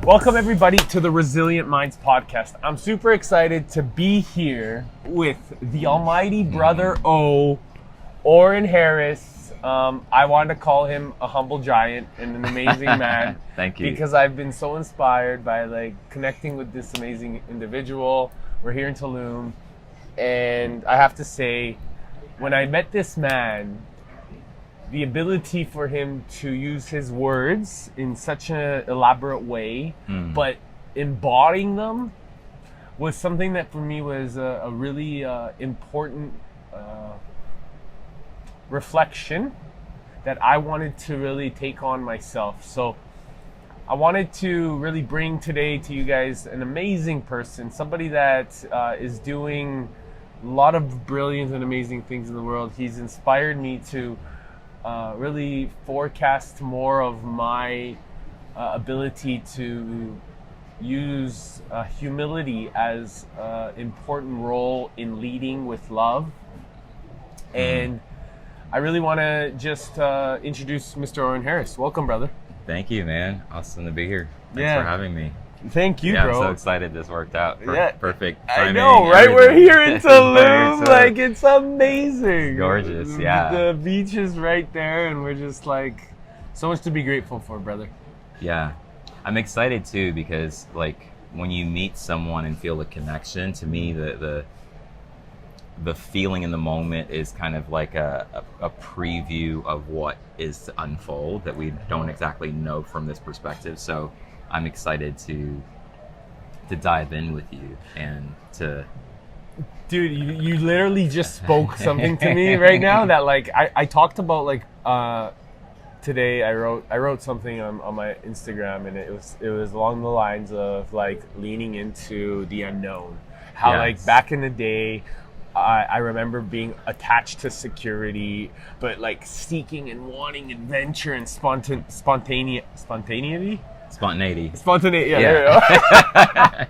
Welcome everybody to the Resilient Minds podcast. I'm super excited to be here with the almighty brother Oren Harris. I wanted to call him a humble giant and an amazing man. Thank you. Because I've been so inspired by connecting with this amazing individual. We're here in Tulum, and I have to say, when I met this man, the ability for him to use his words in such an elaborate way, but embodying them was something that for me was a really important reflection that I wanted to really take on myself. So I wanted to really bring today to you guys an amazing person, somebody that is doing a lot of brilliant and amazing things in the world. He's inspired me to really forecast more of my ability to use humility as an important role in leading with love. And I really want to just introduce Mr. Oren Harris. Welcome, brother. Thank you, man. Awesome to be here. Thanks for having me. Thank you, bro. I'm so excited this worked out. Perfect timing. I know, right? Everything. We're here in Tulum. It's amazing. It's gorgeous, yeah. The beach is right there, and we're just so much to be grateful for, brother. Yeah. I'm excited too because when you meet someone and feel the connection, to me the feeling in the moment is kind of like a preview of what is to unfold that we don't exactly know from this perspective. So I'm excited to dive in with you and to... Dude, you literally just spoke something to me right now that I talked about today. I wrote something on my Instagram, and it was along the lines of leaning into the unknown. How Yes. back in the day, I remember being attached to security, but seeking and wanting adventure and spontaneity. Spontaneity. Spontaneity, yeah. There you go.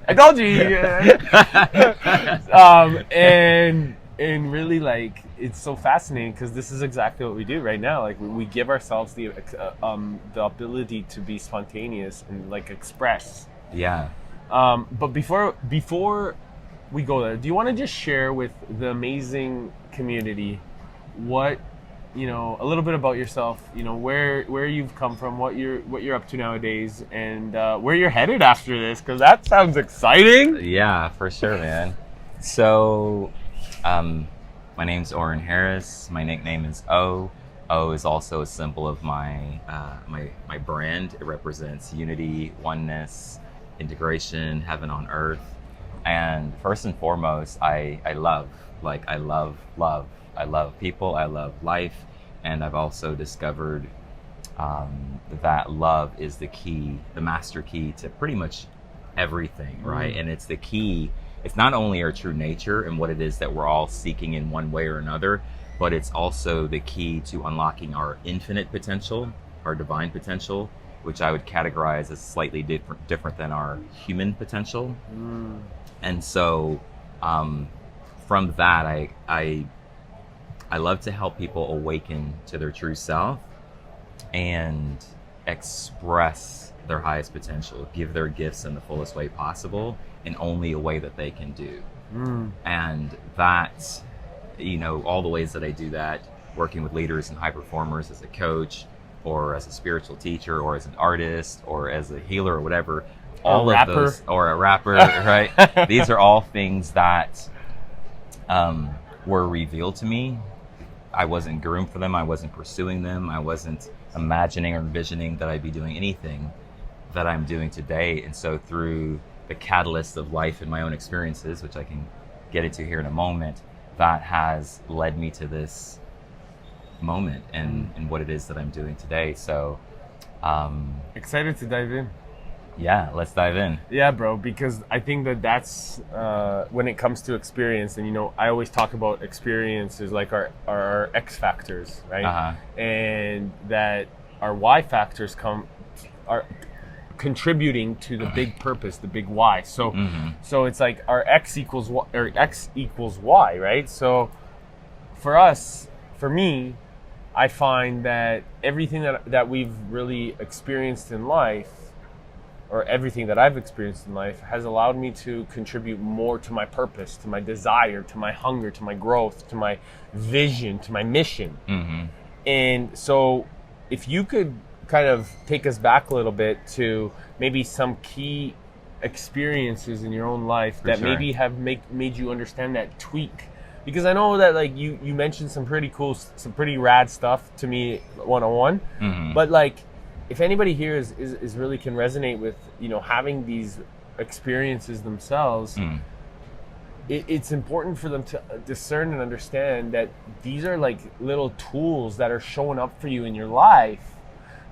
I told you. And really, it's so fascinating because this is exactly what we do right now. We give ourselves the ability to be spontaneous and express. Yeah. But before we go there, do you want to just share with the amazing community what, a little bit about yourself, where you've come from, what you're up to nowadays, and where you're headed after this, because that sounds exciting. Yeah, for sure, man. So, my name's Oren Harris. My nickname is O. O is also a symbol of my brand. It represents unity, oneness, integration, heaven on earth. And first and foremost, I love love. I love people, I love life, and I've also discovered that love is the key, the master key to pretty much everything, right? And it's the key. It's not only our true nature and what it is that we're all seeking in one way or another, but it's also the key to unlocking our infinite potential, our divine potential, which I would categorize as slightly different than our human potential. And so from that, I love to help people awaken to their true self and express their highest potential, give their gifts in the fullest way possible in only a way that they can do. And that, all the ways that I do that, working with leaders and high performers as a coach or as a spiritual teacher or as an artist or as a healer or whatever, all of those, or a rapper, right? These are all things that were revealed to me. I wasn't groomed for them. I wasn't pursuing them. I wasn't imagining or envisioning that I'd be doing anything that I'm doing today. And so through the catalyst of life and my own experiences, which I can get into here in a moment, that has led me to this moment and what it is that I'm doing today. So excited to dive in. Yeah, let's dive in. Yeah, bro, because I think that's when it comes to experience, and I always talk about experiences like our X factors, right? And that our Y factors contributing to the big purpose, the big why. So so it's like our X equals Y, right? So for me, I find that everything that we've really experienced in life, or everything that I've experienced in life, has allowed me to contribute more to my purpose, to my desire, to my hunger, to my growth, to my vision, to my mission. And so if you could kind of take us back a little bit to maybe some key experiences in your own life that maybe have made you understand that tweak. Because I know that like you mentioned some pretty cool, some pretty rad stuff to me one-on-one, but like if anybody here is really can resonate with, you know, having these experiences themselves, it's important for them to discern and understand that these are like little tools that are showing up for you in your life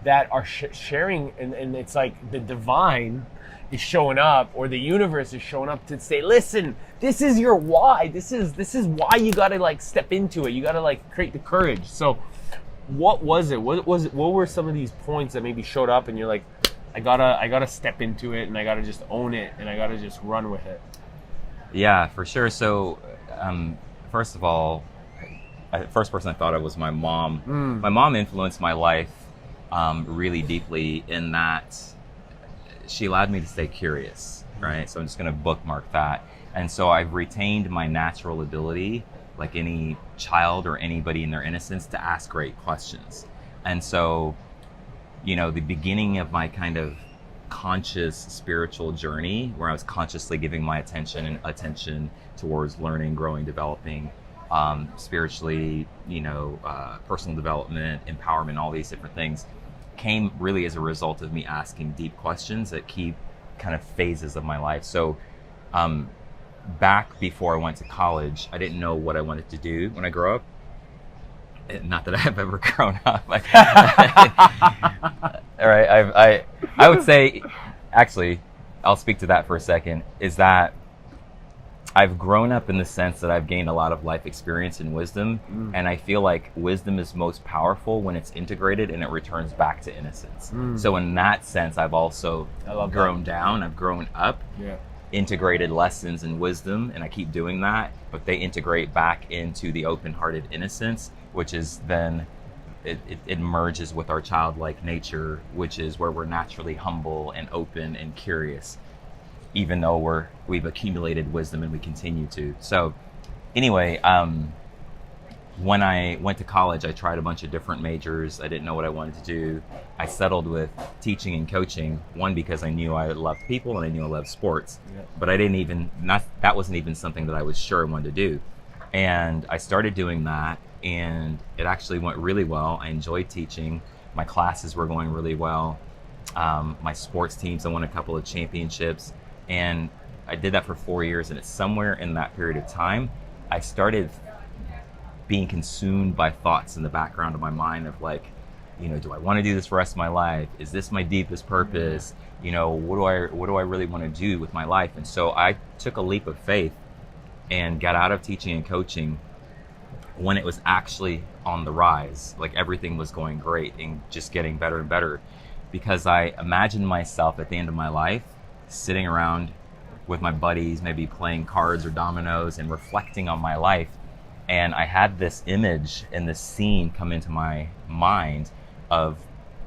that are sharing, and it's like the divine is showing up, or the universe is showing up to say, listen, this is your why. This is why you got to like step into it. You got to like create the courage. So what was it? What were some of these points that maybe showed up and you're like, I gotta step into it, and I gotta just own it, and I gotta just run with it? Yeah, for sure. So first of all, first person I thought of was my mom. My mom influenced my life really deeply in that she allowed me to stay curious, right? So I'm just going to bookmark that. And so I've retained my natural ability, like any child or anybody in their innocence, to ask great questions. And so, you know, the beginning of my kind of conscious spiritual journey, where I was consciously giving my attention towards learning, growing, developing, spiritually, you know, personal development, empowerment, all these different things, came really as a result of me asking deep questions at key kind of phases of my life. So back before I went to college, I didn't know what I wanted to do when I grew up. Not that I have ever grown up. All right, I would say, actually, I'll speak to that for a second, is that I've grown up in the sense that I've gained a lot of life experience and wisdom, and I feel like wisdom is most powerful when it's integrated and it returns back to innocence. So in that sense, I've also grown down, I've grown up, integrated lessons and wisdom, and I keep doing that, but they integrate back into the open-hearted innocence, which is then, it merges with our childlike nature, which is where we're naturally humble and open and curious, even though we've accumulated wisdom and we continue to. So anyway, when I went to college, I tried a bunch of different majors. I didn't know what I wanted to do. I settled with teaching and coaching, one, because I knew I loved people and I knew I loved sports, but that wasn't even something that I was sure I wanted to do. And I started doing that, and it actually went really well. I enjoyed teaching. My classes were going really well. My sports teams, I won a couple of championships. And I did that for 4 years, and it's somewhere in that period of time, I started being consumed by thoughts in the background of my mind of like, you know, do I want to do this for the rest of my life? Is this my deepest purpose? You know, what do I really want to do with my life? And so I took a leap of faith and got out of teaching and coaching when it was actually on the rise, like everything was going great and just getting better and better, because I imagined myself at the end of my life sitting around with my buddies, maybe playing cards or dominoes and reflecting on my life. And I had this image and this scene come into my mind of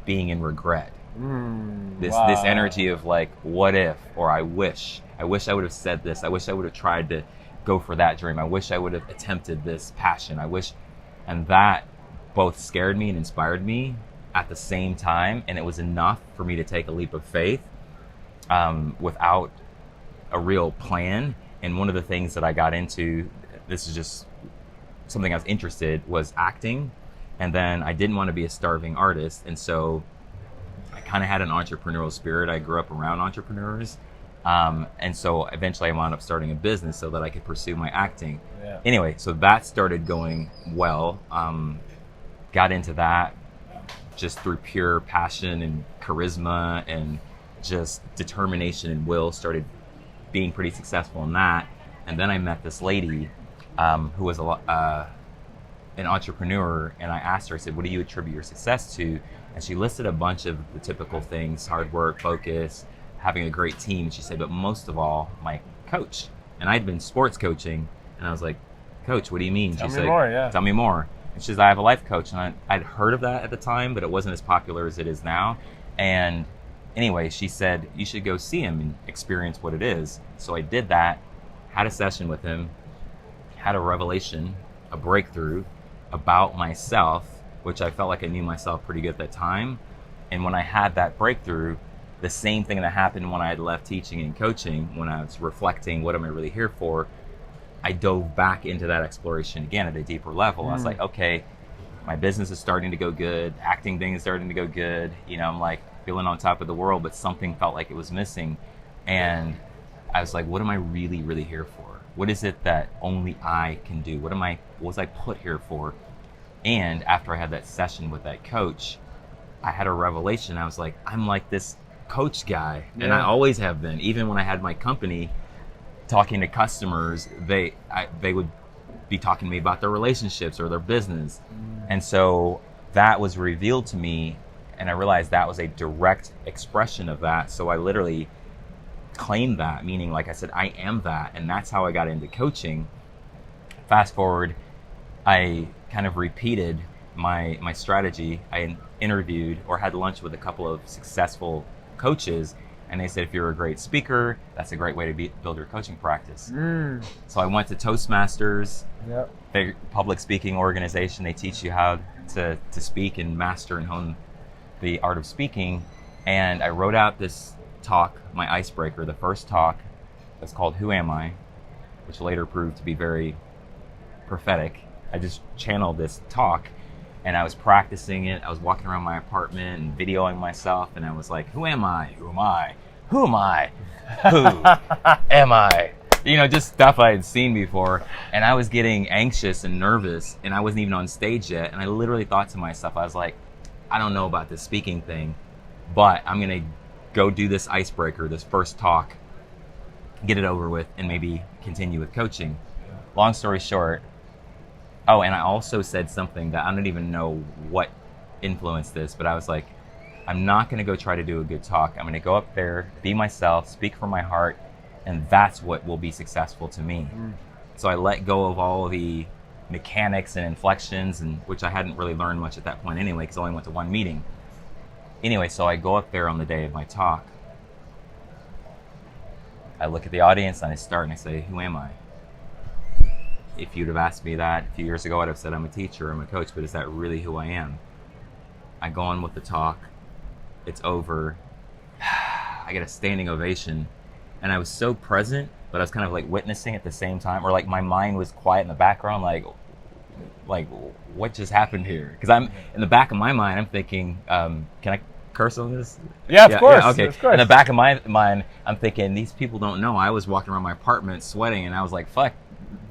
being in regret. This energy of like, what if, or I wish I would have said this. I wish I would have tried to go for that dream. I wish I would have attempted this passion. And that both scared me and inspired me at the same time. And it was enough for me to take a leap of faith without a real plan. And one of the things that I got into, this is just something I was interested, was acting. And then I didn't want to be a starving artist. And so I kind of had an entrepreneurial spirit. I grew up around entrepreneurs. And so eventually I wound up starting a business so that I could pursue my acting. Anyway, so that started going well. Got into that just through pure passion and charisma and just determination and will. Started being pretty successful in that. And then I met this lady who was an entrepreneur, and I asked her, I said, what do you attribute your success to? And she listed a bunch of the typical things: hard work, focus, having a great team. She said, but most of all, my coach. And I'd been sports coaching, and I was like, Coach, what do you mean? Tell me more, yeah. Tell me more. And she says, I have a life coach. And I'd heard of that at the time, but it wasn't as popular as it is now. And anyway, she said, you should go see him and experience what it is. So I did that, had a session with him, had a revelation, a breakthrough about myself, which I felt like I knew myself pretty good at that time. And when I had that breakthrough, the same thing that happened when I had left teaching and coaching, when I was reflecting, what am I really here for? I dove back into that exploration again at a deeper level. I was like, okay, my business is starting to go good. Acting thing is starting to go good. You know, I'm like feeling on top of the world, but something felt like it was missing. And I was like, what am I really, really here for? What is it that only I can do? What was I put here for? And after I had that session with that coach, I had a revelation. I was like, I'm like this coach guy. Yeah. And I always have been. Even when I had my company, talking to customers, they would be talking to me about their relationships or their business. And so that was revealed to me, and I realized that was a direct expression of that. So I literally claimed that, meaning, like I said, I am that. And that's how I got into coaching. Fast forward, I kind of repeated my strategy. I interviewed or had lunch with a couple of successful coaches, and they said, if you're a great speaker, that's a great way to build your coaching practice. So I went to Toastmasters, the public speaking organization. They teach you how to speak and master and hone the art of speaking. And I wrote out this talk, my icebreaker, the first talk. That's called Who Am I?, which later proved to be very prophetic. I just channeled this talk, and I was practicing it. I was walking around my apartment and videoing myself, and I was like, who am I? Who am I? Who am I? Who am I? You know, just stuff I had seen before. And I was getting anxious and nervous, and I wasn't even on stage yet. And I literally thought to myself, I was like, I don't know about this speaking thing, but I'm going to go do this icebreaker, this first talk, get it over with, and maybe continue with coaching. Long story short, oh, and I also said something that I don't even know what influenced this, but I was like, I'm not going to go try to do a good talk. I'm going to go up there, be myself, speak from my heart, and that's what will be successful to me. So I let go of all the mechanics and inflections, and which I hadn't really learned much at that point anyway, because I only went to one meeting. Anyway, so I go up there on the day of my talk. I look at the audience and I start and I say, who am I? If you'd have asked me that a few years ago, I'd have said I'm a teacher, I'm a coach, but is that really who I am? I go on with the talk. It's over. I get a standing ovation. And I was so present, but I was kind of like witnessing at the same time, or like my mind was quiet in the background, like what just happened here? Because I'm in the back of my mind, I'm thinking, can I curse on this? Yeah, of course. Yeah, okay. Of course. In the back of my mind, I'm thinking, these people don't know. I was walking around my apartment sweating, and I was like, fuck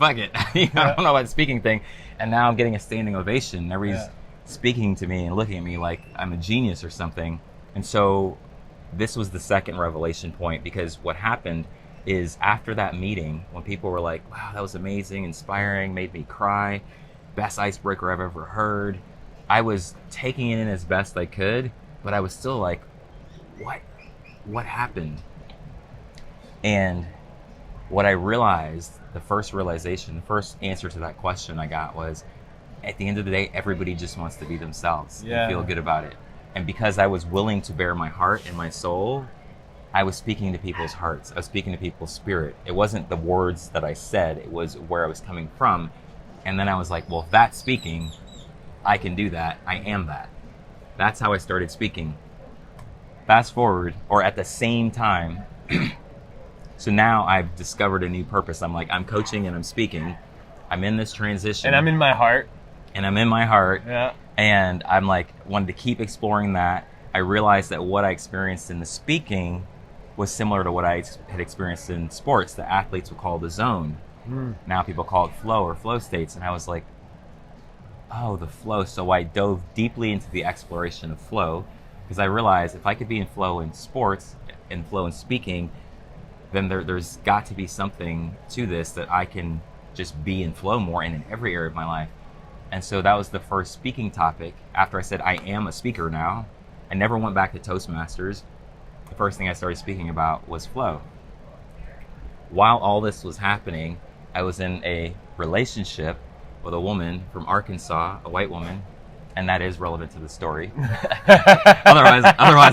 it. I don't know about the speaking thing. And now I'm getting a standing ovation. Everybody's speaking to me and looking at me like I'm a genius or something. And so this was the second revelation point, because what happened is after that meeting, when people were like, wow, that was amazing, inspiring, made me cry, best icebreaker I've ever heard, I was taking it in as best I could, but I was still like, what happened? And what I realized, the first realization, the first answer to that question I got was, at the end of the day, everybody just wants to be themselves and feel good about it. And because I was willing to bare my heart and my soul, I was speaking to people's hearts. I was speaking to people's spirit. It wasn't the words that I said, it was where I was coming from. And then I was like, well, if that's speaking, I can do that. I am that. That's how I started speaking. Fast forward, or at the same time, so now I've discovered a new purpose. I'm like, I'm coaching and I'm speaking. I'm in this transition. And I'm in my heart. Yeah. And I'm like, wanted to keep exploring that. I realized that what I experienced in the speaking was similar to what I had experienced in sports. The athletes would call the zone. Now people call it flow or flow states. And I was like, oh, the flow. So I dove deeply into the exploration of flow, because I realized if I could be in flow in sports and flow in speaking, then there's got to be something to this that I can just be in flow more and in every area of my life. And so that was the first speaking topic. After I said I am a speaker now, I never went back to Toastmasters. The first thing I started speaking about was flow. While all this was happening, I was in a relationship with a woman from Arkansas, a white woman, and that is relevant to the story. otherwise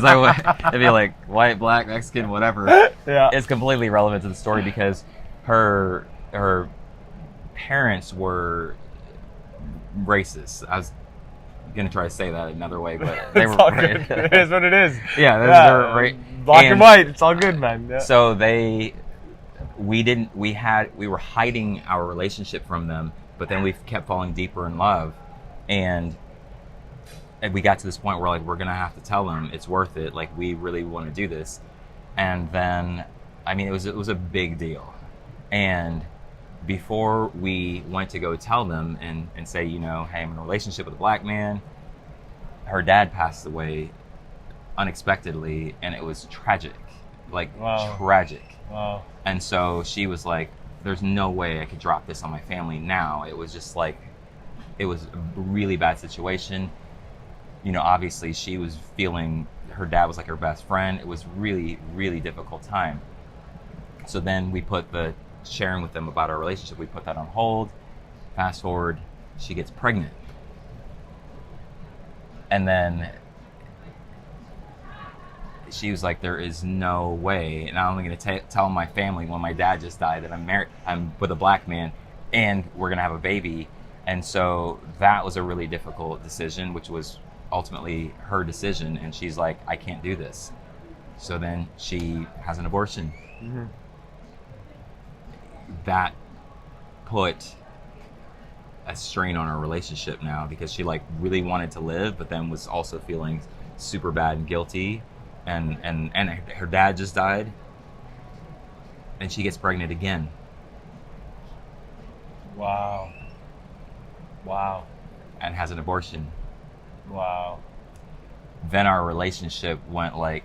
I would, it'd be like white, black, Mexican, whatever. Yeah. It's completely relevant to the story because her parents were racist. I was gonna try to say that another way, but they It's were. all good. It is what it is. Yeah, Yeah. Black and white. It's all good, man. Yeah. So we were hiding our relationship from them, but then we kept falling deeper in love, and we got to this point where like we're gonna have to tell them it's worth it. Like we really want to do this, and then I mean it was a big deal, and before we went to go tell them and say, you know, hey, I'm in a relationship with a black man, her dad passed away unexpectedly, and it was tragic, like Wow. tragic. Wow. And so she was like, there's no way I could drop this on my family now. It was just like, it was a really bad situation. You know, obviously she was feeling, her dad was like her best friend. It was really, really difficult time. So then we put the sharing with them about our relationship, we put that on hold. Fast forward, she gets pregnant. And then she was like, there is no way, and I'm only going to tell my family when my dad just died that I'm with a black man and we're going to have a baby. And so that was a really difficult decision, which was ultimately her decision. And she's like, I can't do this. So then she has an abortion. Mm-hmm. That put a strain on our relationship now because she like really wanted to live, but then was also feeling super bad and guilty. And her dad just died, and she gets pregnant again. Wow. Wow. And has an abortion. Wow. Then our relationship went like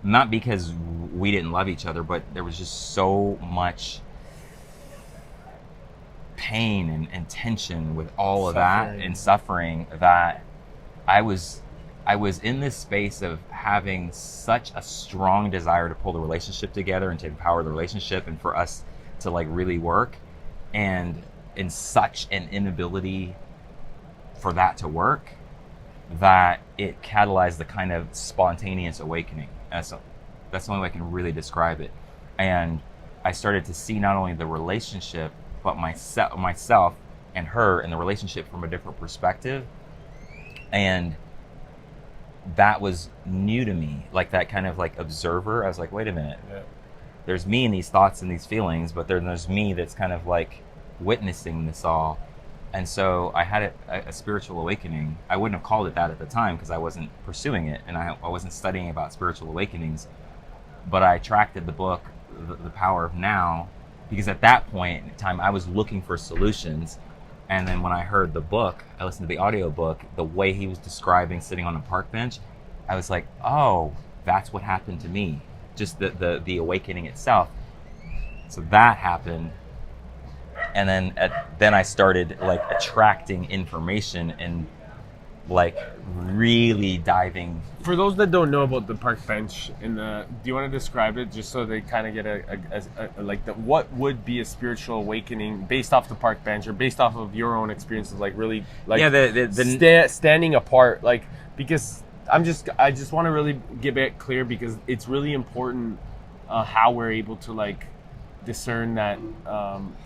not because we didn't love each other, but there was just so much pain and tension with all of that and suffering that I was in this space of having such a strong desire to pull the relationship together and to empower the relationship and for us to like really work, and in such an inability for that to work that it catalyzed the kind of spontaneous awakening. That's the only way I can really describe it. And I started to see not only the relationship, but myself and her and the relationship from a different perspective. And that was new to me, like that kind of like observer. I was like, wait a minute, there's me and these thoughts and these feelings, but then there's me that's kind of like witnessing this all. And so I had a spiritual awakening. I wouldn't have called it that at the time because I wasn't pursuing it and I wasn't studying about spiritual awakenings, but I attracted the book, The Power of Now, because at that point in time I was looking for solutions. And then when I heard the book, I listened to the audio book, the way he was describing sitting on a park bench, I was like, oh, that's what happened to me. Just the awakening itself. So that happened. And then I started like attracting information and like really diving. For those that don't know about the park bench, do you want to describe it just so they kind of get what would be a spiritual awakening based off the park bench or based off of your own experiences, like really like standing apart, like, because I just want to really give it clear because it's really important how we're able to like discern that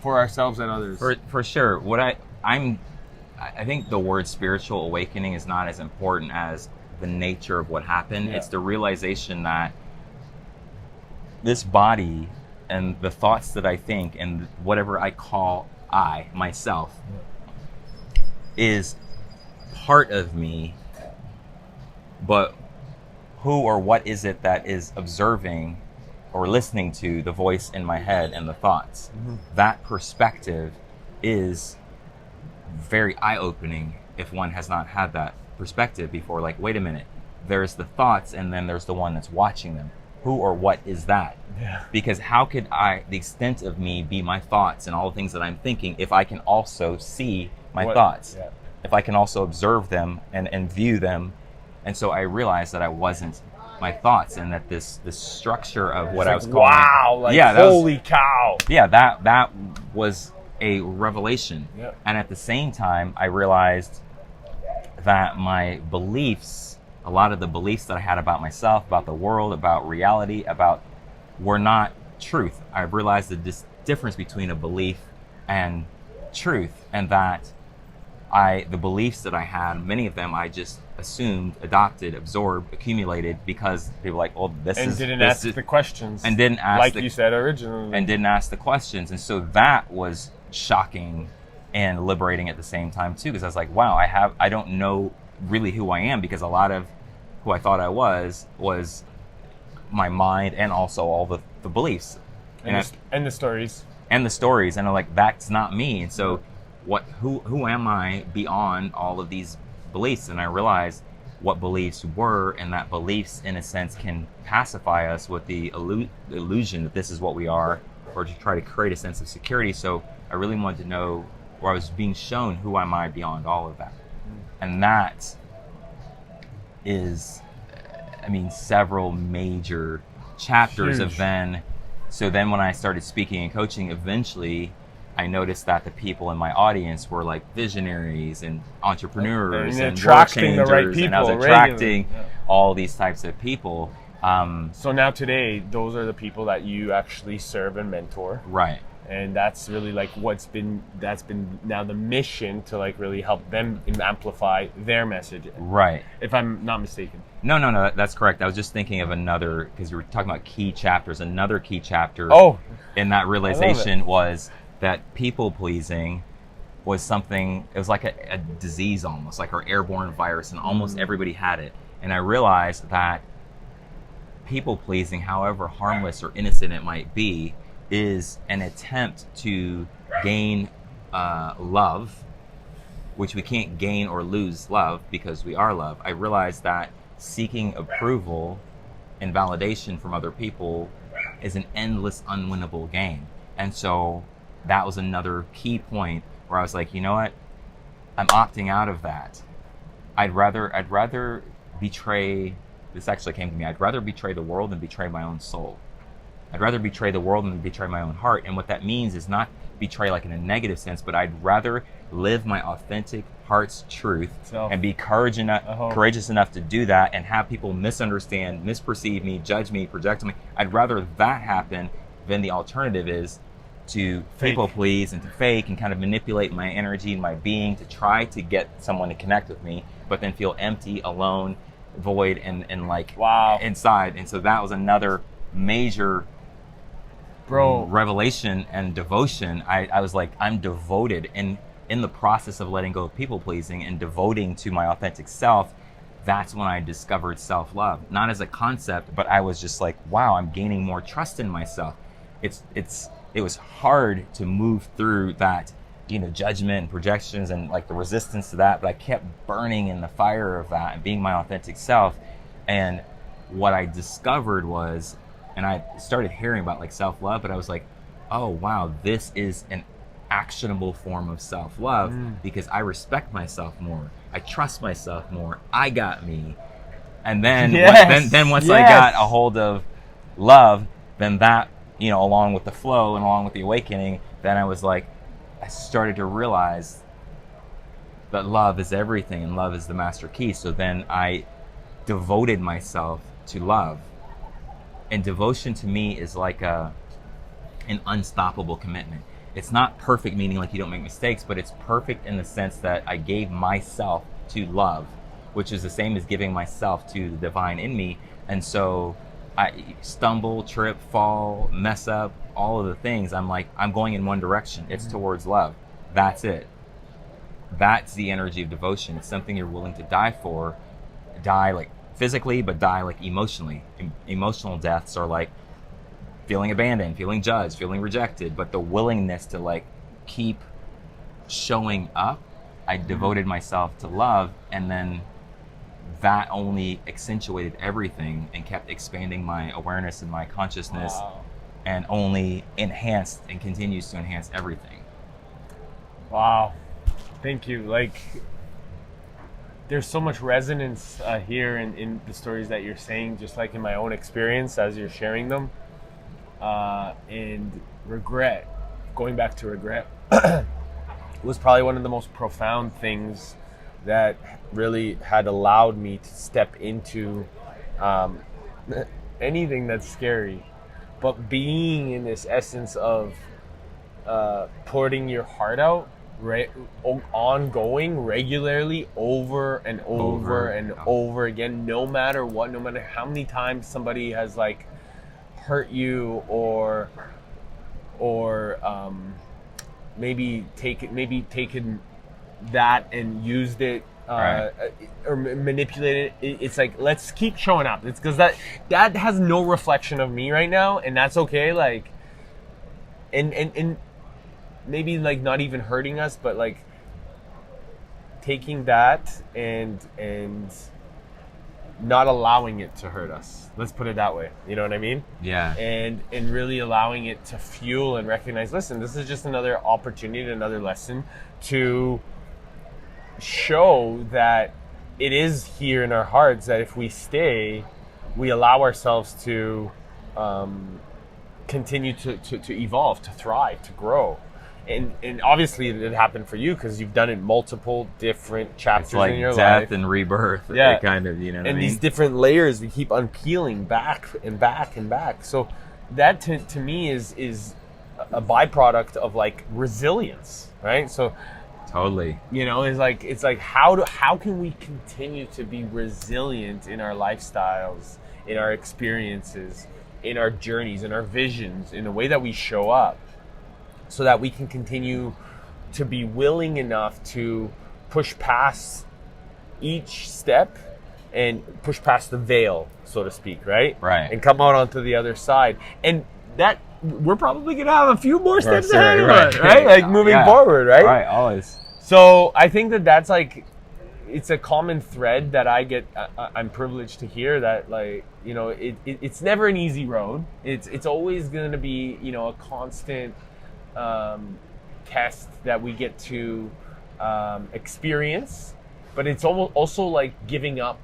for ourselves and others. For sure. I think the word spiritual awakening is not as important as the nature of what happened. Yeah. It's the realization that this body and the thoughts that I think and whatever I call myself, is part of me, but who or what is it that is observing or listening to the voice in my head and the thoughts? Mm-hmm. That perspective is very eye-opening if one has not had that perspective before. Like, wait a minute, there's the thoughts and then there's the one that's watching them. Who or what is that? Yeah. Because how could the extent of me be my thoughts and all the things that I'm thinking if I can also see my thoughts? Yeah. If I can also observe them and view them. And so I realized that I wasn't my thoughts, and that this structure of what I was calling, wow, like, yeah, holy cow. Yeah, that was a revelation. Yep. And at the same time, I realized that my beliefs, a lot of the beliefs that I had about myself, about the world, about reality, were not truth. I realized the difference between a belief and truth, and that the beliefs that I had, many of them I just assumed, adopted, absorbed, accumulated, because they were like, "Oh, didn't ask the questions." And didn't ask, like you said originally. And didn't ask the questions. And so that was shocking and liberating at the same time too, because I was like, "Wow, I don't know really who I am," because a lot of who I thought I was my mind, and also all the beliefs and the stories. And the stories, and I'm like, that's not me. And so who am I beyond all of these beliefs? And I realized what beliefs were, and that beliefs in a sense can pacify us with the illusion that this is what we are, or to try to create a sense of security. So I really wanted to know, or I was being shown, who am I beyond all of that? And that is, several major chapters. Huge. Of then. So then when I started speaking and coaching, eventually I noticed that the people in my audience were like visionaries and entrepreneurs and attracting world the right changers, people, and I was attracting all these types of people. So now today, those are the people that you actually serve and mentor. Right. And that's really like that's been now the mission, to like really help them amplify their message. Right. If I'm not mistaken. No, that's correct. I was just thinking of another, because you were talking about key chapters. Another key chapter in that realization was that people pleasing was something, it was like a disease almost, like our airborne virus, and almost everybody had it. And I realized that people pleasing, however harmless or innocent it might be, is an attempt to gain love, which we can't gain or lose love because we are love. I realized that seeking approval and validation from other people is an endless, unwinnable game. And so that was another key point where I was like, you know what? I'm opting out of that. I'd rather betray, this actually came to me, I'd rather betray the world than betray my own soul. I'd rather betray the world than betray my own heart. And what that means is not betray like in a negative sense, but I'd rather live my authentic heart's truth and be courageous enough to do that, and have people misunderstand, misperceive me, judge me, project me. I'd rather that happen than the alternative is to people please and to fake and kind of manipulate my energy and my being to try to get someone to connect with me, but then feel empty, alone, void, and like inside. And so that was another major revelation and devotion. I was like, I'm devoted, and in the process of letting go of people pleasing and devoting to my authentic self, that's when I discovered self-love. Not as a concept, but I was just like, wow, I'm gaining more trust in myself. It was hard to move through that, judgment and projections and like the resistance to that, but I kept burning in the fire of that and being my authentic self. And what I discovered was, and I started hearing about like self-love, but I was like, oh wow, this is an actionable form of self-love, because I respect myself more. I trust myself more. I got me. And then, once I got a hold of love, then that, along with the flow and along with the awakening, then I was like, I started to realize that love is everything and love is the master key. So then I devoted myself to love. And devotion to me is like an unstoppable commitment. It's not perfect, meaning like you don't make mistakes, but it's perfect in the sense that I gave myself to love, which is the same as giving myself to the divine in me. And so I stumble, trip, fall, mess up, all of the things. I'm like, I'm going in one direction. It's towards love. That's it. That's the energy of devotion. It's something you're willing to die for. Die like physically, but die like emotionally. Emotional deaths are like feeling abandoned, feeling judged, feeling rejected, but the willingness to like keep showing up. I devoted myself to love, and then that only accentuated everything and kept expanding my awareness and my consciousness, Wow. and only enhanced and continues to enhance everything. Wow. Thank you. Like, there's so much resonance here in the stories that you're saying, just like in my own experience as you're sharing them. And regret, going back to regret, was probably one of the most profound things that really had allowed me to step into anything that's scary. But being in this essence of pouring your heart out, ongoing, regularly, over and over and over again, no matter what, no matter how many times somebody has like hurt you or maybe taken that and used it or manipulated it. It's like, let's keep showing up. It's because that has no reflection of me right now, and that's okay. Like, and maybe like not even hurting us, but like taking that and not allowing it to hurt us. Let's put it that way. You know what I mean? Yeah. And really allowing it to fuel and recognize, listen, this is just another opportunity, another lesson to show that it is here in our hearts, that if we stay, we allow ourselves to continue to evolve, to thrive, to grow. And obviously it happened for you because you've done it multiple different chapters like in your death life. and rebirth. Yeah. Kind of, you know what I and mean? these different layers we keep unpeeling back and back and back. So that to me is a byproduct of like resilience, right? So Totally. you know, it's like how can we continue to be resilient in our lifestyles, in our experiences, in our journeys, in our visions, in the way that we show up, so that we can continue to be willing enough to push past each step and push past the veil, so to speak, right? Right. And come out onto the other side. And that we're probably gonna have a few more steps Sure, ahead of right. us, right? Like moving forward, right? Right, always. So I think that's like, it's a common thread that I get. I'm privileged to hear that, like, you know, it's never an easy road. It's always going to be, you know, a constant test that we get to experience, but it's also like giving up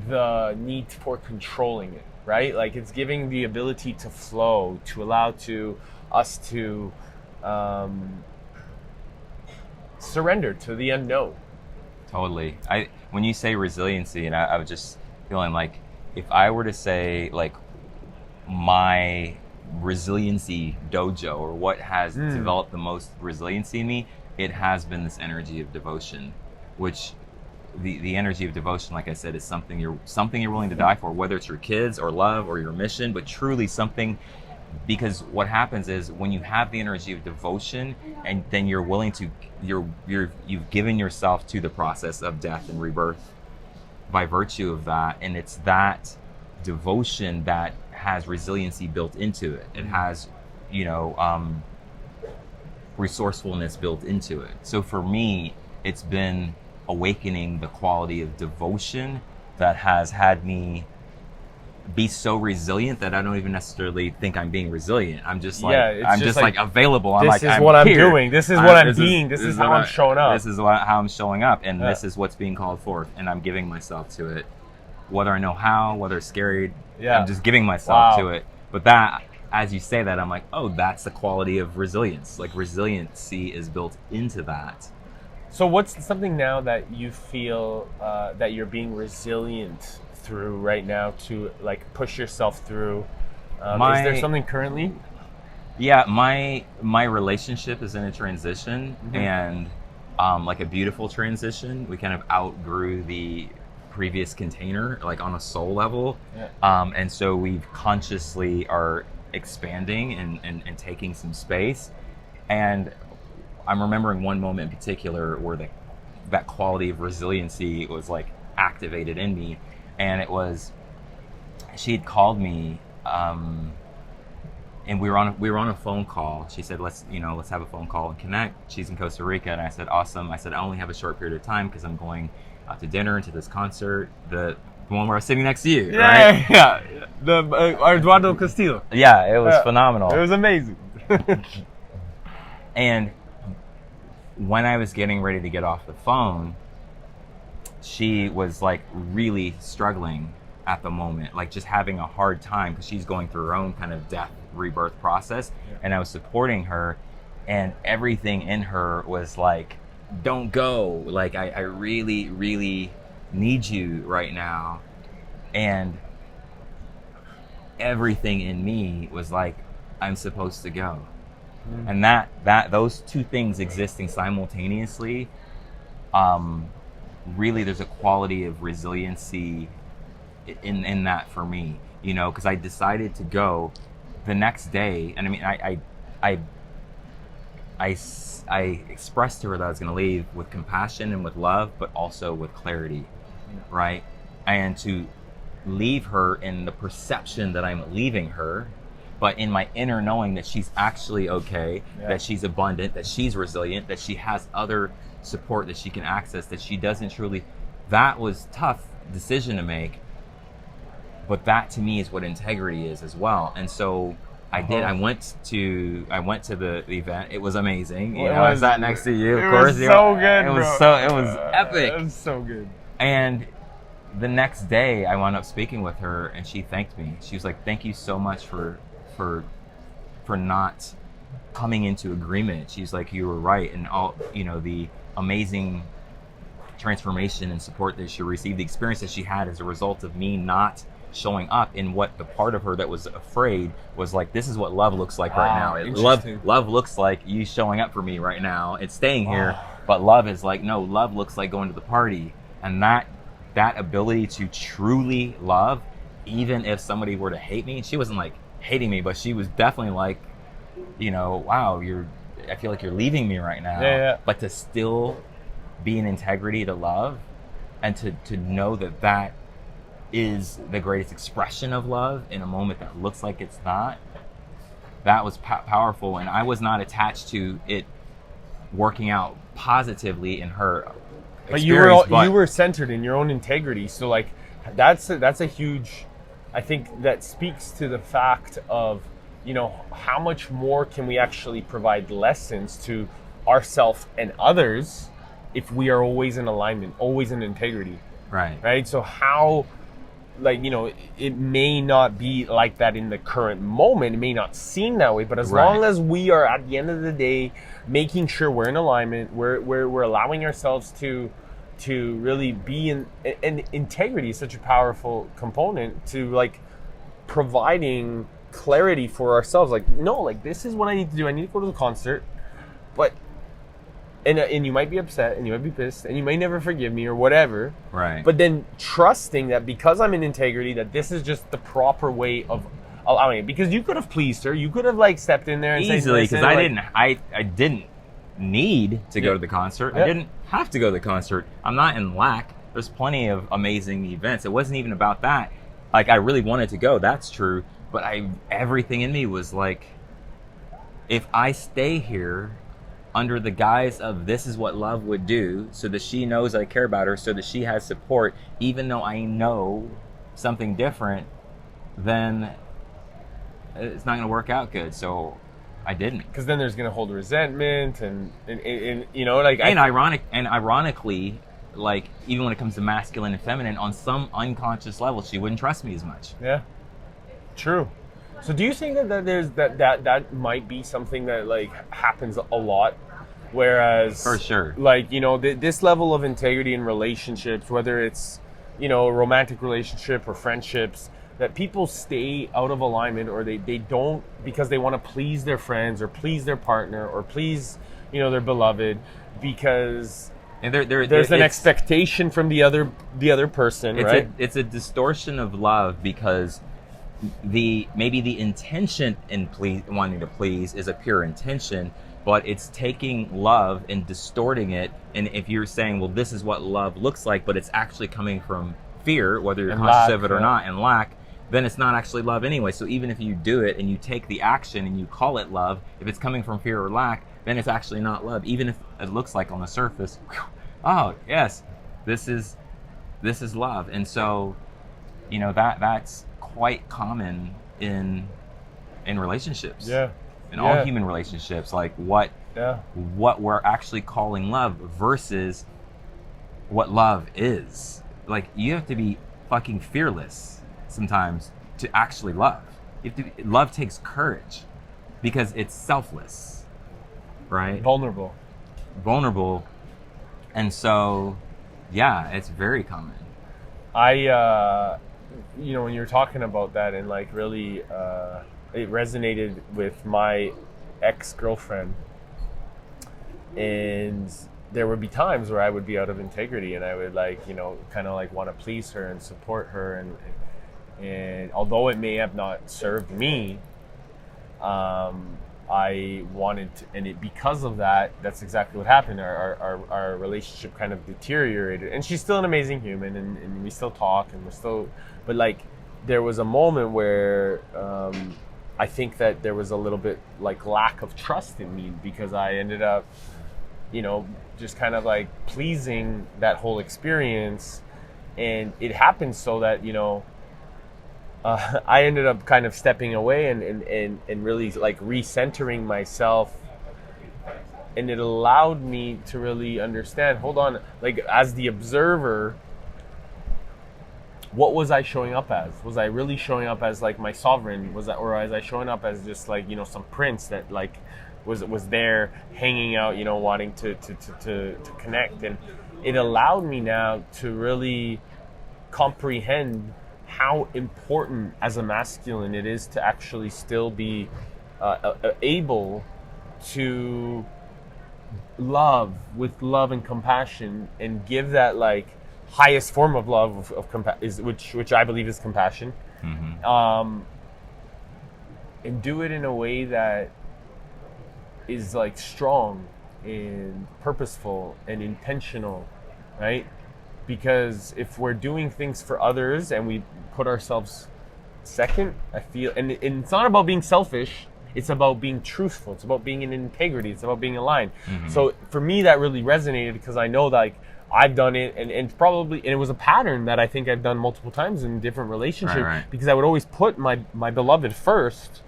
the need for controlling it, right? Like, it's giving the ability to flow, to allow to us to surrender to the unknown. Totally. When you say resiliency, and I was just feeling like, if I were to say like my resiliency dojo, or what has developed the most resiliency in me, it has been this energy of devotion, which the energy of devotion, like I said, is something you're willing to die for, whether it's your kids or love or your mission, but truly something. Because what happens is, when you have the energy of devotion, and then you're willing to, you've given yourself to the process of death and rebirth by virtue of that, and it's that devotion that has resiliency built into it. It has, you know, resourcefulness built into it. So for me, it's been awakening the quality of devotion that has had me be so resilient that I don't even necessarily think I'm being resilient. I'm just like, I'm just like available. I'm like, this is what I'm doing. This is what I'm being. This is how I'm showing up. This is how I'm showing up, and this is what's being called forth, and I'm giving myself to it. Whether I know how, whether it's scary, I'm just giving myself to it. But that, as you say that, I'm like, oh, that's the quality of resilience. Like, resiliency is built into that. So what's something now that you feel that you're being resilient through right now, to like push yourself through? Is there something currently? Yeah, my relationship is in a transition, and like a beautiful transition. We kind of outgrew the previous container, like on a soul level, and so we've consciously are expanding and taking some space. And I'm remembering one moment in particular where that quality of resiliency was like activated in me. And it was, she had called me, and we were on a phone call. She said, let's have a phone call and connect. She's in Costa Rica, and I said, awesome. I said, I only have a short period of time because I'm going out to dinner and to this concert, the one where I was sitting next to you, Yeah, right? yeah. The Eduardo Castillo. Yeah, it was phenomenal. It was amazing. And when I was getting ready to get off the phone, she was like really struggling at the moment, like just having a hard time because she's going through her own kind of death rebirth process. Yeah. And I was supporting her, and everything in her was like, don't go. Like, I really, really need you right now. And everything in me was like, I'm supposed to go. And that those two things existing simultaneously, really there's a quality of resiliency in that for me, you know, because I decided to go the next day. And I mean, I expressed to her that I was going to leave with compassion and with love, but also with clarity, right? And to leave her in the perception that I'm leaving her, but in my inner knowing that she's actually okay, that she's abundant, that she's resilient, that she has other support that she can access, that she doesn't truly. That was tough decision to make, but that to me is what integrity is as well. And so I did. I went to the event. It was amazing. You know, I sat next to you. Of course, it was so good. It was bro. It was epic. It was so good. And the next day, I wound up speaking with her, and she thanked me. She was like, "Thank you so much for not coming into agreement." She's like, "You were right," and all, you know, the amazing transformation and support that she received, the experience that she had as a result of me not showing up in what the part of her that was afraid was like, this is what love looks like right now. Love looks like you showing up for me right now. It's staying here, but love is like, no, love looks like going to the party. And that ability to truly love, even if somebody were to hate me, she wasn't like hating me, but she was definitely like, you know, wow, I feel like you're leaving me right now. Yeah. But to still be in integrity to love, and to know that is the greatest expression of love in a moment that looks like it's not, that was powerful. And I was not attached to it working out positively in her experience. But you were centered in your own integrity. So like, that's a huge, I think that speaks to the fact of, you know, how much more can we actually provide lessons to ourselves and others if we are always in alignment, always in integrity. Right. So how, like, you know, it may not be like that in the current moment. It may not seem that way, but as long as we are at the end of the day making sure we're in alignment, we're allowing ourselves to really be in, and integrity is such a powerful component to like providing clarity for ourselves. Like, no, like, this is what I need to do. I need to go to the concert, but and you might be upset and you might be pissed and you may never forgive me or whatever. Right. But then trusting that because I'm in integrity, that this is just the proper way of allowing it. Because you could have pleased her. You could have like stepped in there and easily, because like, I didn't need to go to the concert. I didn't have to go to the concert. I'm not in lack. There's plenty of amazing events. It wasn't even about that. Like, I really wanted to go. That's true. But everything in me was like, if I stay here under the guise of this is what love would do, so that she knows I care about her, so that she has support, even though I know something different, then it's not going to work out good. So I didn't. Because then there's going to hold resentment and you know, like... Ironically, like, even when it comes to masculine and feminine, on some unconscious level, she wouldn't trust me as much. Yeah, true. So do you think that there's that might be something that like happens a lot, whereas for sure, like, you know, this level of integrity in relationships, whether it's, you know, a romantic relationship or friendships, that people stay out of alignment, or they don't, because they want to please their friends or please their partner or please, you know, their beloved, because and there's an expectation from the other person, right? It's a distortion of love, because maybe the intention in wanting to please is a pure intention, but it's taking love and distorting it. And if you're saying, well, this is what love looks like, but it's actually coming from fear, whether you're conscious of it or not, and lack, then it's not actually love anyway. So even if you do it and you take the action and you call it love, if it's coming from fear or lack, then it's actually not love, even if it looks like on the surface, oh yes, This is love. And so, you know, that's quite common in relationships. Yeah. In all human relationships, like what we're actually calling love versus what love is. Like, you have to be fucking fearless sometimes to actually love. Love takes courage because it's selfless, right? Vulnerable. And so, yeah, it's very common. You know, when you're talking about that, and like really, it resonated with my ex-girlfriend, and there would be times where I would be out of integrity, and I would, like, you know, kind of like want to please her and support her, and although it may have not served me, I wanted to, and because of that, that's exactly what happened. Our relationship kind of deteriorated, and she's still an amazing human, and we still talk, and we're still, but like, there was a moment where I think that there was a little bit like lack of trust in me, because I ended up, you know, just kind of like pleasing that whole experience, and it happened so that, you know, I ended up kind of stepping away and really like recentering myself, and it allowed me to really understand, hold on, like, as the observer, what was I showing up as? Was I really showing up as like my sovereign? Or was I showing up as just like, you know, some prince that like was there hanging out, you know, wanting to connect? And it allowed me now to really comprehend how important as a masculine it is to actually still be able to love with love and compassion, and give that like highest form of love which I believe is compassion. Mm-hmm. And do it in a way that is like strong and purposeful and intentional, right? Because if we're doing things for others and we put ourselves second, I feel, and it's not about being selfish, it's about being truthful, it's about being in integrity, it's about being aligned. Mm-hmm. So for me, that really resonated, because I know that, like, I've done it, and it was a pattern that I think I've done multiple times in different relationships, right. Because I would always put my beloved first,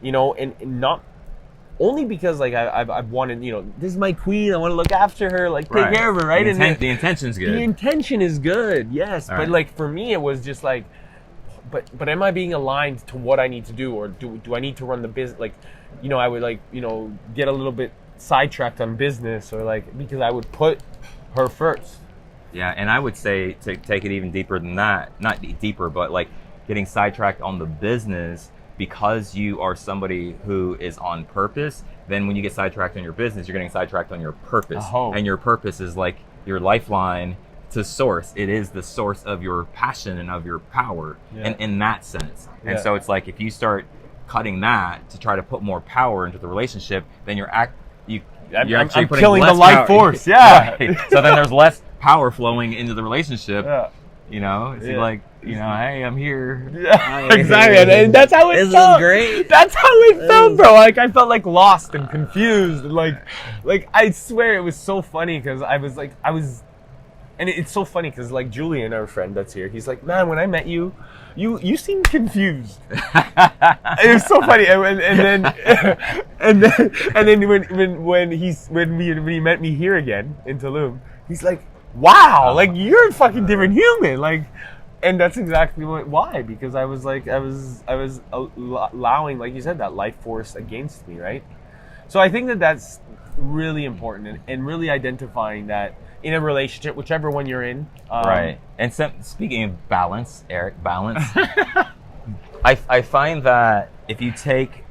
you know, and not only because like I've wanted, you know, this is my queen, I want to look after her, like take care of her, right? The intention's good. The intention is good, yes. All but right. like for me, it was just like, but am I being aligned to what I need to do, or do I need to run the business? Like, you know, I would like, you know, get a little bit sidetracked on business, or like, because I would put her first. Yeah, and I would say to take it even deeper than that, not deeper, but like getting sidetracked on the business, because you are somebody who is on purpose. Then when you get sidetracked on your business, you're getting sidetracked on your purpose. And your purpose is like your lifeline to source. It is the source of your passion and of your power, and in that sense. And so it's like, if you start cutting that to try to put more power into the relationship, then you're actually I'm putting killing the less life power. force. Yeah. Right. So then there's less power flowing into the relationship. Yeah. You know, it's like, you know, hey, I'm here. Yeah, exactly. And that's how it felt. This is great. That's how it felt, bro. Like, I felt like lost and confused. And like I swear it was so funny, because and it's so funny because like Julian, our friend that's here, he's like, man, when I met you, you seemed confused. It was so funny. And then when he met me here again in Tulum, he's like, wow, like you're a fucking different human. Like, and that's exactly why, because I was allowing, like you said, that life force against me, right? So I think that that's really important, and really identifying that in a relationship, whichever one you're in. Right. And speaking of balance, Eric, balance, I find that if you take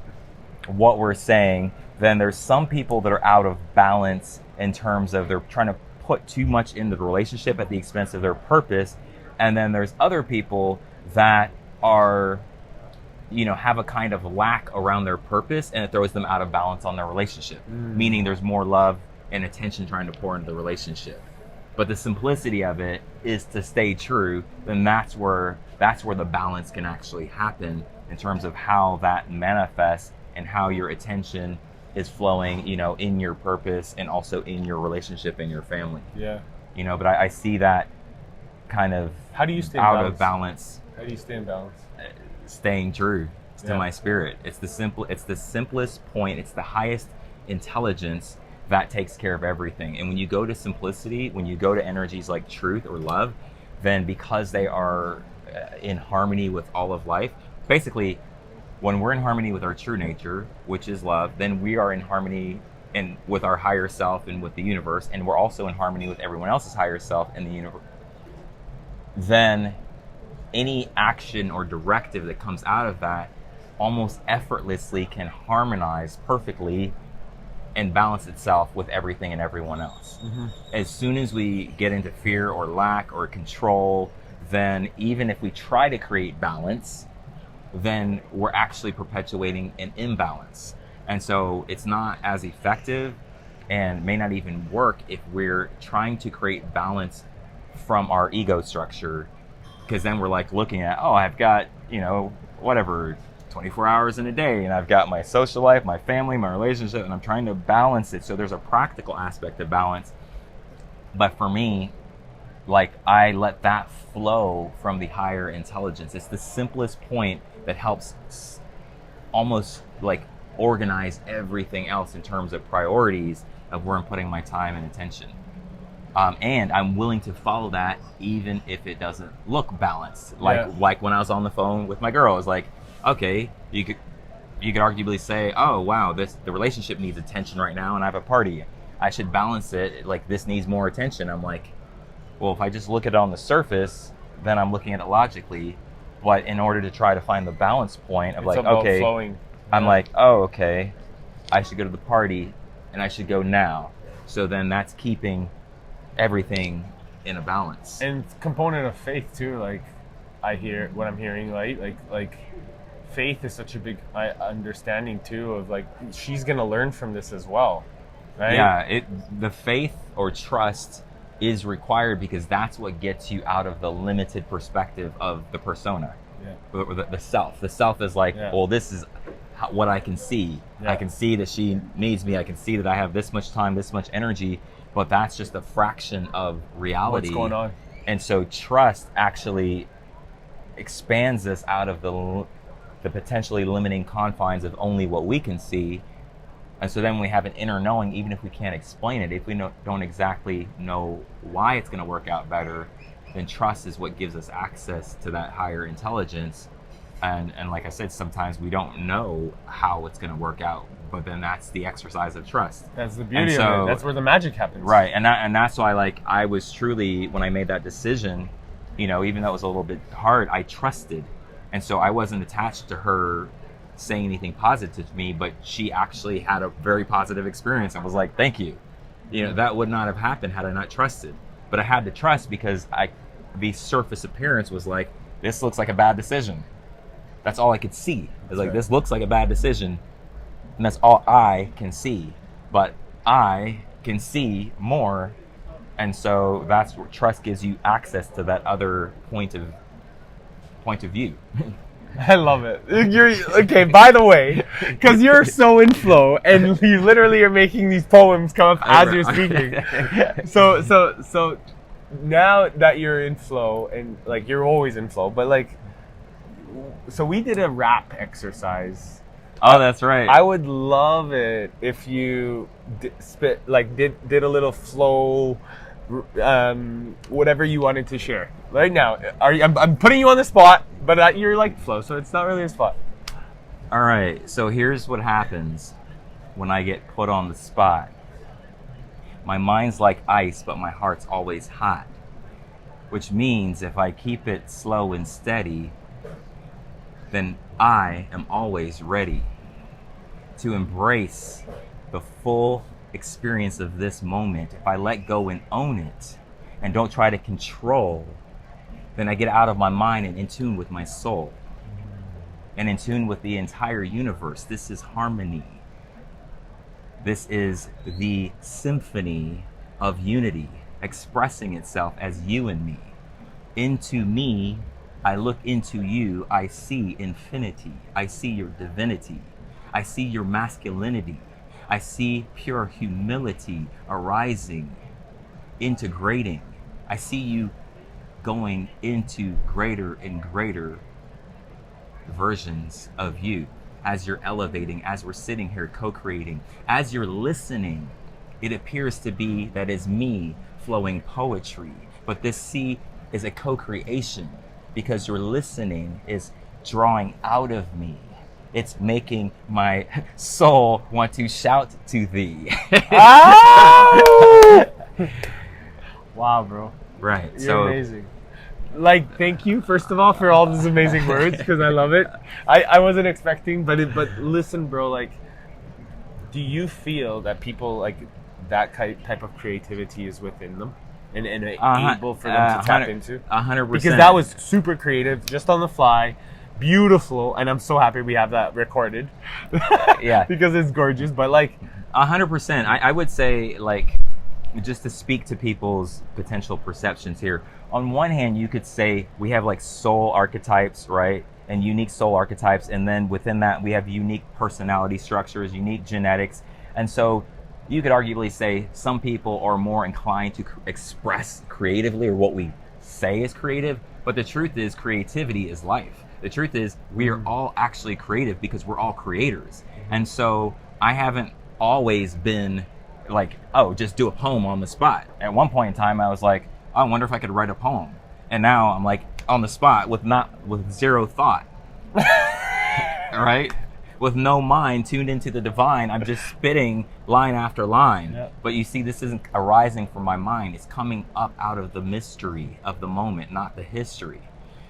what we're saying, then there's some people that are out of balance in terms of they're trying to put too much into the relationship at the expense of their purpose. And then there's other people that are, you know, have a kind of lack around their purpose, and it throws them out of balance on their relationship. Meaning there's more love and attention trying to pour into the relationship. But the simplicity of it is to stay true, then that's where the balance can actually happen in terms of how that manifests and how your attention is flowing, you know, in your purpose and also in your relationship and your family. Yeah. But I see that kind of How do you stay in out balance? of balance, How do you stay in balance? staying true to Yeah. my spirit. It's the simplest point. It's the highest intelligence that takes care of everything. And when you go to simplicity, when you go to energies like truth or love, then because they are in harmony with all of life, basically, when we're in harmony with our true nature, which is love, then we are in harmony and with our higher self and with the universe, and we're also in harmony with everyone else's higher self in the universe. Then any action or directive that comes out of that almost effortlessly can harmonize perfectly and balance itself with everything and everyone else. Mm-hmm. As soon as we get into fear or lack or control, then even if we try to create balance, then we're actually perpetuating an imbalance. And so it's not as effective and may not even work if we're trying to create balance from our ego structure, because then we're like looking at, oh, I've got, whatever, 24 hours in a day, and I've got my social life, my family, my relationship, and I'm trying to balance it. So there's a practical aspect of balance. But for me, I let that flow from the higher intelligence. It's the simplest point that helps almost organize everything else in terms of priorities of where I'm putting my time and attention. And I'm willing to follow that even if it doesn't look balanced. Like when I was on the phone with my girl, I was like, okay, you could arguably say, oh wow, the relationship needs attention right now, and I have a party. I should balance it. This needs more attention. I'm like, well, if I just look at it on the surface, then I'm looking at it logically. But in order to try to find the balance point of okay, flowing. I'm like, oh, okay, I should go to the party, and I should go now. So then that's keeping everything in a balance. And component of faith too. I hear what I'm hearing. Like faith is such a big understanding too of she's gonna learn from this as well, right? Yeah, the faith or trust is required because that's what gets you out of the limited perspective of the persona, or the self. The self is well, this is what I can see. Yeah. I can see that she needs me. I can see that I have this much time, this much energy, but that's just a fraction of reality. What's going on? And so trust actually expands us out of the potentially limiting confines of only what we can see. And so then we have an inner knowing, even if we can't explain it. If we don't exactly know why it's going to work out better, then trust is what gives us access to that higher intelligence. And like I said, sometimes we don't know how it's going to work out, but then that's the exercise of trust. That's the beauty of it. That's where the magic happens. Right, and that's why I was truly, when I made that decision, even though it was a little bit hard, I trusted. And so I wasn't attached to her saying anything positive to me, but she actually had a very positive experience. I was like, thank you. That would not have happened had I not trusted. But I had to trust because the surface appearance was like, this looks like a bad decision. That's all I could see. It's like, this looks like a bad decision, and that's all I can see. But I can see more, and so that's where trust gives you access to that other point of view. I love it. Okay, by the way, because you're so in flow, and you literally are making these poems come up as you're speaking. So now that you're in flow, and you're always in flow, but so we did a rap exercise. Oh, that's right. I would love it if you did a little flow, whatever you wanted to share right now. I'm putting you on the spot, but you're flow, so it's not really a spot. All right. So here's what happens when I get put on the spot. My mind's like ice, but my heart's always hot, which means if I keep it slow and steady, then I am always ready to embrace the full experience of this moment. If I let go and own it and don't try to control, then I get out of my mind and in tune with my soul and in tune with the entire universe. This is harmony. This is the symphony of unity expressing itself as you and me. Into me, I look into you, I see infinity. I see your divinity. I see your masculinity. I see pure humility arising. integrating. I see you going into greater and greater versions of you as you're elevating, as we're sitting here co-creating, as you're listening. It appears to be that is me flowing poetry, but this C is a co-creation because your listening is drawing out of me. It's making my soul want to shout to thee. Ah! Wow, bro. Right. You're amazing. Like, thank you, first of all, for all these amazing words, because I love it. I wasn't expecting, but listen, bro, like, do you feel that people, like, that type of creativity is within them and able for them to tap into? 100%. Because that was super creative, just on the fly, beautiful, and I'm so happy we have that recorded. Yeah. Because it's gorgeous, but, like... 100%. I would say, like, just to speak to people's potential perceptions here, on one hand, you could say we have like soul archetypes, right? And unique soul archetypes. And then within that, we have unique personality structures, unique genetics. And so you could arguably say some people are more inclined to express creatively, or what we say is creative. But the truth is, creativity is life. The truth is, we are all actually creative because we're all creators. And so I haven't always been like, oh, just do a poem on the spot. At one point in time, I was like, I wonder if I could write a poem. And now I'm like on the spot with zero thought. Right? With no mind tuned into the divine. I'm just spitting line after line. Yep. But you see, this isn't arising from my mind. It's coming up out of the mystery of the moment, not the history.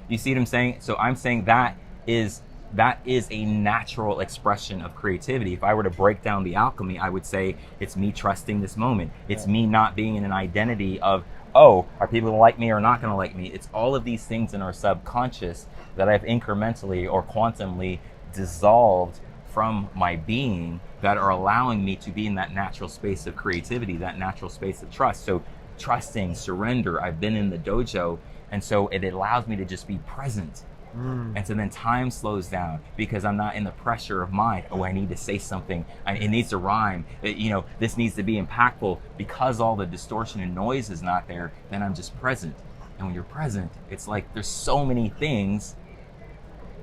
You see what I'm saying? So I'm saying that is a natural expression of creativity. If I were to break down the alchemy, I would say it's me trusting this moment. It's me not being in an identity of, oh, are people gonna like me or not gonna like me? It's all of these things in our subconscious that I've incrementally or quantumly dissolved from my being that are allowing me to be in that natural space of creativity, that natural space of trust. So trusting, surrender, I've been in the dojo, and so it allows me to just be present. And so then time slows down because I'm not in the pressure of mind. Oh, I need to say something. It needs to rhyme. This needs to be impactful. Because all the distortion and noise is not there, then I'm just present. And when you're present, it's like there's so many things.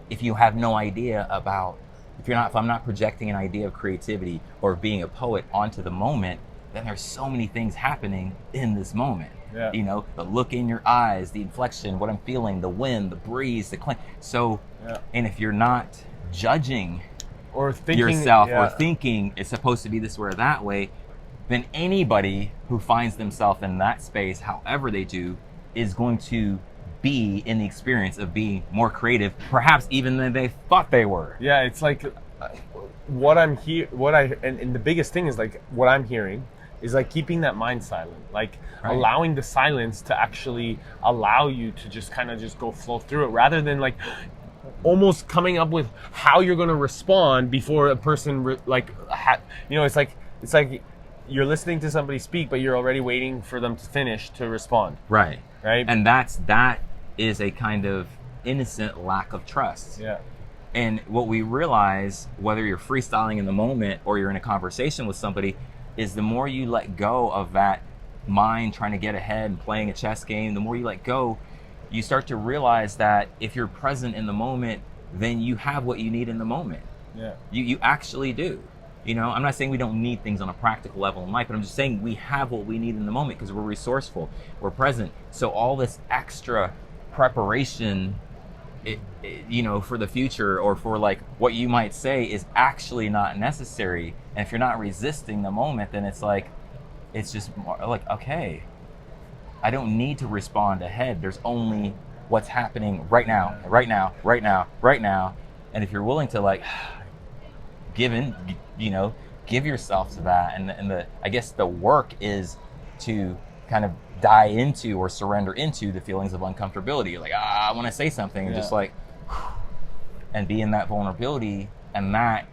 If you have no idea about, if I'm not projecting an idea of creativity or being a poet onto the moment, then there's so many things happening in this moment. Yeah. The look in your eyes, the inflection, what I'm feeling, the wind, the breeze, the clang. So, and if you're not judging or thinking yourself or thinking it's supposed to be this way or that way, then anybody who finds themselves in that space, however they do, is going to be in the experience of being more creative, perhaps even than they thought they were. Yeah, it's like and the biggest thing is like what I'm hearing is like keeping that mind silent, like allowing the silence to actually allow you to just kind of just go flow through it, rather than like almost coming up with how you're going to respond before a person it's like you're listening to somebody speak, but you're already waiting for them to finish to respond. Right. And that is a kind of innocent lack of trust. Yeah. And what we realize, whether you're freestyling in the moment or you're in a conversation with somebody, is the more you let go of that mind trying to get ahead and playing a chess game, the more you let go, you start to realize that if you're present in the moment, then you have what you need in the moment. Yeah. You actually do. I'm not saying we don't need things on a practical level in life, but I'm just saying we have what we need in the moment because we're resourceful, we're present. So all this extra preparation, for the future or for like what you might say is actually not necessary. And if you're not resisting the moment, then it's just more like, okay, I don't need to respond ahead. There's only what's happening right now, right now, right now, right now. And if you're willing to like give yourself to that, and I guess the work is to kind of die into or surrender into the feelings of uncomfortability. You're like, I want to say something, and just like, and be in that vulnerability, and that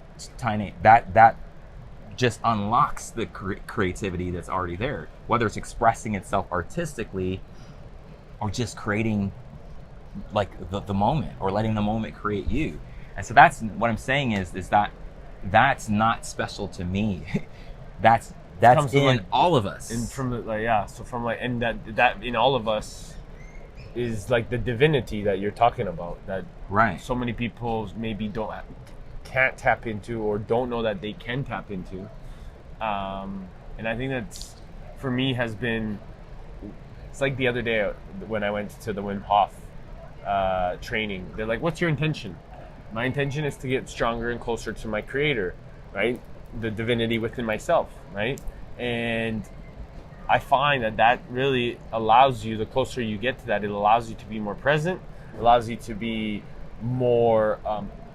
just unlocks the creativity that's already there, whether it's expressing itself artistically or just creating like the moment, or letting the moment create you. And so that's what I'm saying is that that's not special to me. That's That's comes from, in like, all of us. and from the, like, yeah, so from, like, and that in all of us is like the divinity that you're talking about, that Right. so many people maybe can't tap into, or don't know that they can tap into. And I think that's, for me, has been, it's like the other day when I went to the Wim Hof training. They're like, what's your intention? My intention is to get stronger and closer to my creator, right? The divinity within myself, right? And I find that really allows you, the closer you get to that, it allows you to be more present, it allows you to be more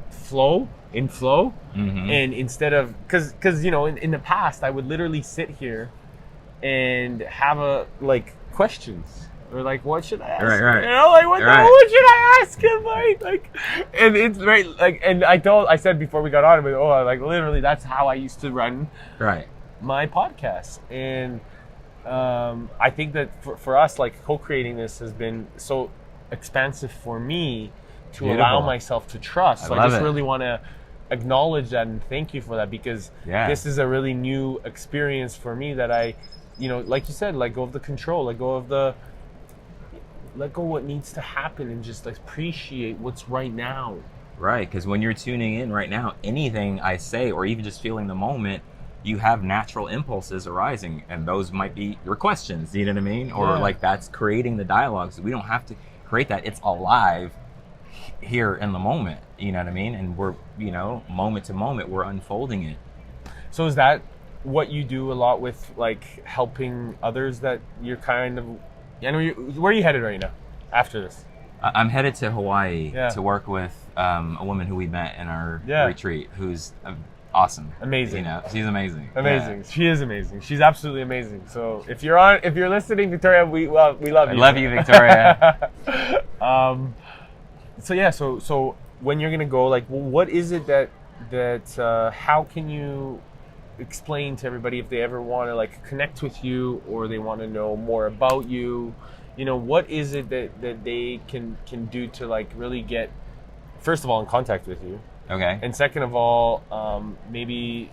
flow. Mm-hmm. And instead of, because in the past I would literally sit here and have questions, or like, what should I ask? Right. Like, what should I ask him? Like, and it's right, like, and I said before we got on, like, literally that's how I used to run my podcast. And I think that for us, like, co-creating this has been so expansive for me to allow myself to trust. So I just really want to acknowledge that and thank you for that, because this is a really new experience for me, that I, like you said, let go of the control, let go of what needs to happen, and just appreciate what's right now. Right, because when you're tuning in right now, anything I say, or even just feeling the moment, you have natural impulses arising, and those might be your questions, you know what I mean? Or like, that's creating the dialogues. We don't have to create that. It's alive here in the moment, you know what I mean? And we're, moment to moment, we're unfolding it. So is that what you do a lot with, like, helping others, that you're kind of, where are you headed right now after this? I'm headed to Hawaii to work with a woman who we met in our retreat, who's awesome. Amazing. She's amazing. Amazing. Yeah. She is amazing. She's absolutely amazing. So if you're listening, Victoria, we love you. I love you, Victoria. So when you're gonna go, like, what is it that how can you explain to everybody, if they ever want to, like, connect with you, or they want to know more about you, what is it that they can do to, like, really get, first of all, in contact with you? Okay. And second of all, maybe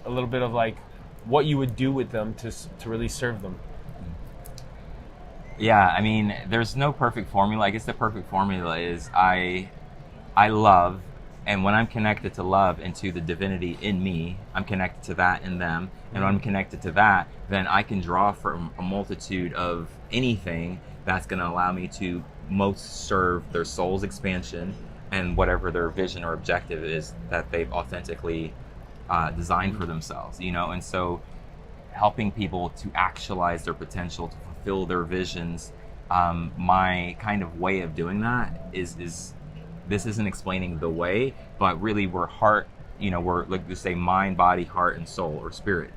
a little bit of, like, what you would do with them to really serve them. Yeah, I mean, there's no perfect formula. I guess the perfect formula is I love, and when I'm connected to love and to the divinity in me, I'm connected to that in them. And when I'm connected to that, then I can draw from a multitude of anything that's going to allow me to most serve their soul's expansion and whatever their vision or objective is that they've authentically designed for themselves, And so helping people to actualize their potential, to fulfill their visions, my kind of way of doing that is this isn't explaining the way, but really we're heart, we're, like you say, mind, body, heart, and soul, or spirit.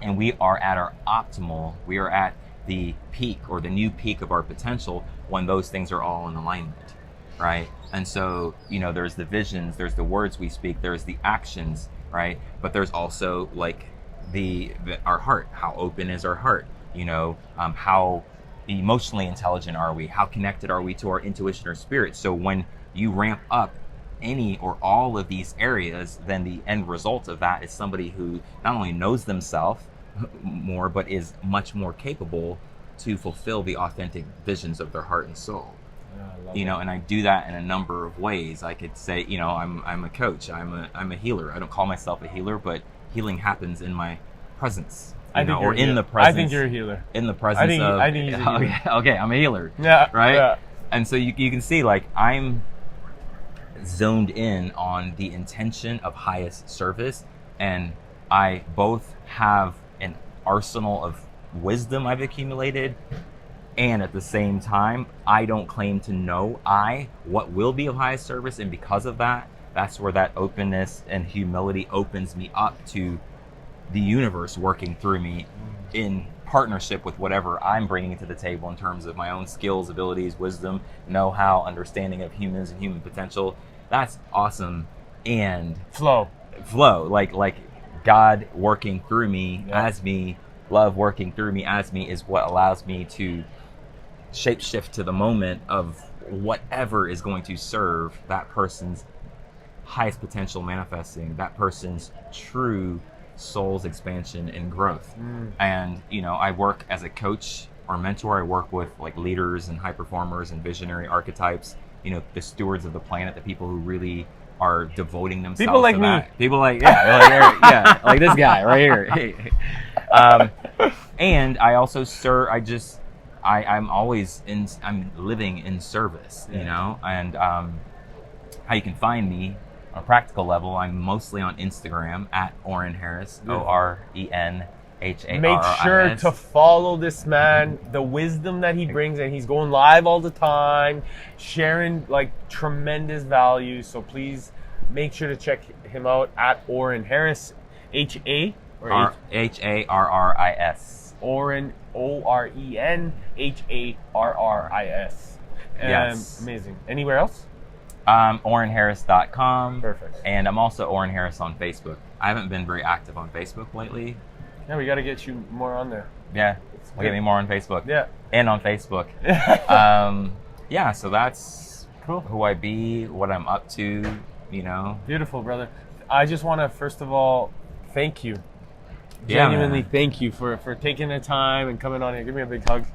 And we are at our optimal, we are at the peak, or the new peak of our potential, when those things are all in alignment, right? And so, there's the visions, there's the words we speak, there's the actions, right? But there's also, like, our heart. How open is our heart? How emotionally intelligent are we? How connected are we to our intuition or spirit? So when you ramp up any or all of these areas, then the end result of that is somebody who not only knows themselves more, but is much more capable to fulfill the authentic visions of their heart and soul. And I do that in a number of ways. I could say, I'm a coach, I'm a healer. I don't call myself a healer, but healing happens in my presence. Or in the presence. I think you're a healer. In the presence of. I think he's a healer. Okay, I'm a healer. Yeah. Right? Yeah. And so you can see, like, I'm zoned in on the intention of highest service, and I both have an arsenal of wisdom I've accumulated, and at the same time, I don't claim to know what will be of highest service, and because of that, that's where that openness and humility opens me up to the universe working through me in partnership with whatever I'm bringing to the table in terms of my own skills, abilities, wisdom, know-how, understanding of humans and human potential. That's awesome. And flow, like God working through me as me, love working through me as me, is what allows me to shapeshift to the moment of whatever is going to serve that person's highest potential manifesting, that person's true soul's expansion and growth. And I work as a coach or mentor. I work with like leaders and high performers and visionary archetypes, the stewards of the planet, the people who really are devoting themselves people like to me. that. People like like this guy right here. And I also I'm always I'm living in service, and how you can find me on a practical level, I'm mostly on Instagram at Oren Harris, OrenHarris. Make sure to follow this man, the wisdom that he brings, and he's going live all the time, sharing like tremendous value. So please make sure to check him out at Oren Harris, Harris. Oren, OrenHarris. Yes. Amazing. Anywhere else? OrenHarris.com. Perfect. And I'm also Oren Harris on Facebook. I haven't been very active on Facebook lately. Yeah, we got to get you more on there. Yeah, we'll get me more on Facebook. Yeah. And on Facebook. So that's cool. Who I be, what I'm up to, Beautiful, brother. I just want to, first of all, thank you. Genuinely thank you for taking the time and coming on here. Give me a big hug.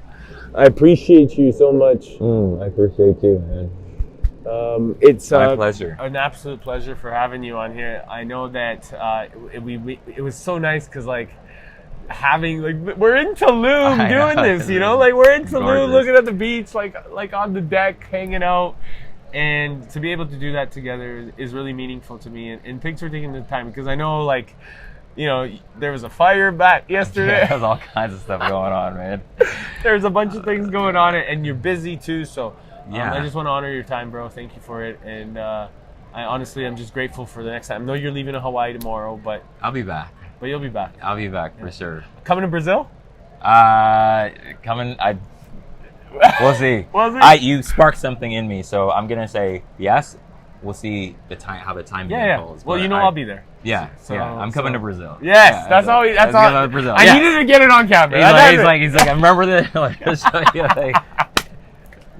I appreciate you so much. I appreciate you, man. It's my pleasure. An absolute pleasure for having you on here. I know that it was so nice because like having we're in Tulum doing this, we're in Tulum looking at the beach, like on the deck hanging out, and to be able to do that together is really meaningful to me. And thanks for taking the time because I know there was a fire back yesterday. There's all kinds of stuff going on, man. There's a bunch of things going on, and you're busy too, so. Yeah. I just want to honor your time, bro. Thank you for it. And I'm just grateful for the next time. I know you're leaving to Hawaii tomorrow, but I'll be back. But you'll be back. I'll be back for sure. Coming to Brazil? We'll see. You sparked something in me, so I'm gonna say yes. We'll see how the time falls. Well, I'll be there. Yeah, I'm coming to Brazil. Yes, that's all. Brazil. I needed to get it on camera. He's like, I remember this.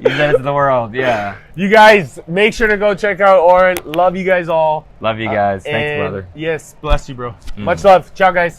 You said it to the world, yeah. You guys, make sure to go check out Oren. Love you guys all. Love you guys. Thanks, brother. Yes, bless you, bro. Much love. Ciao, guys.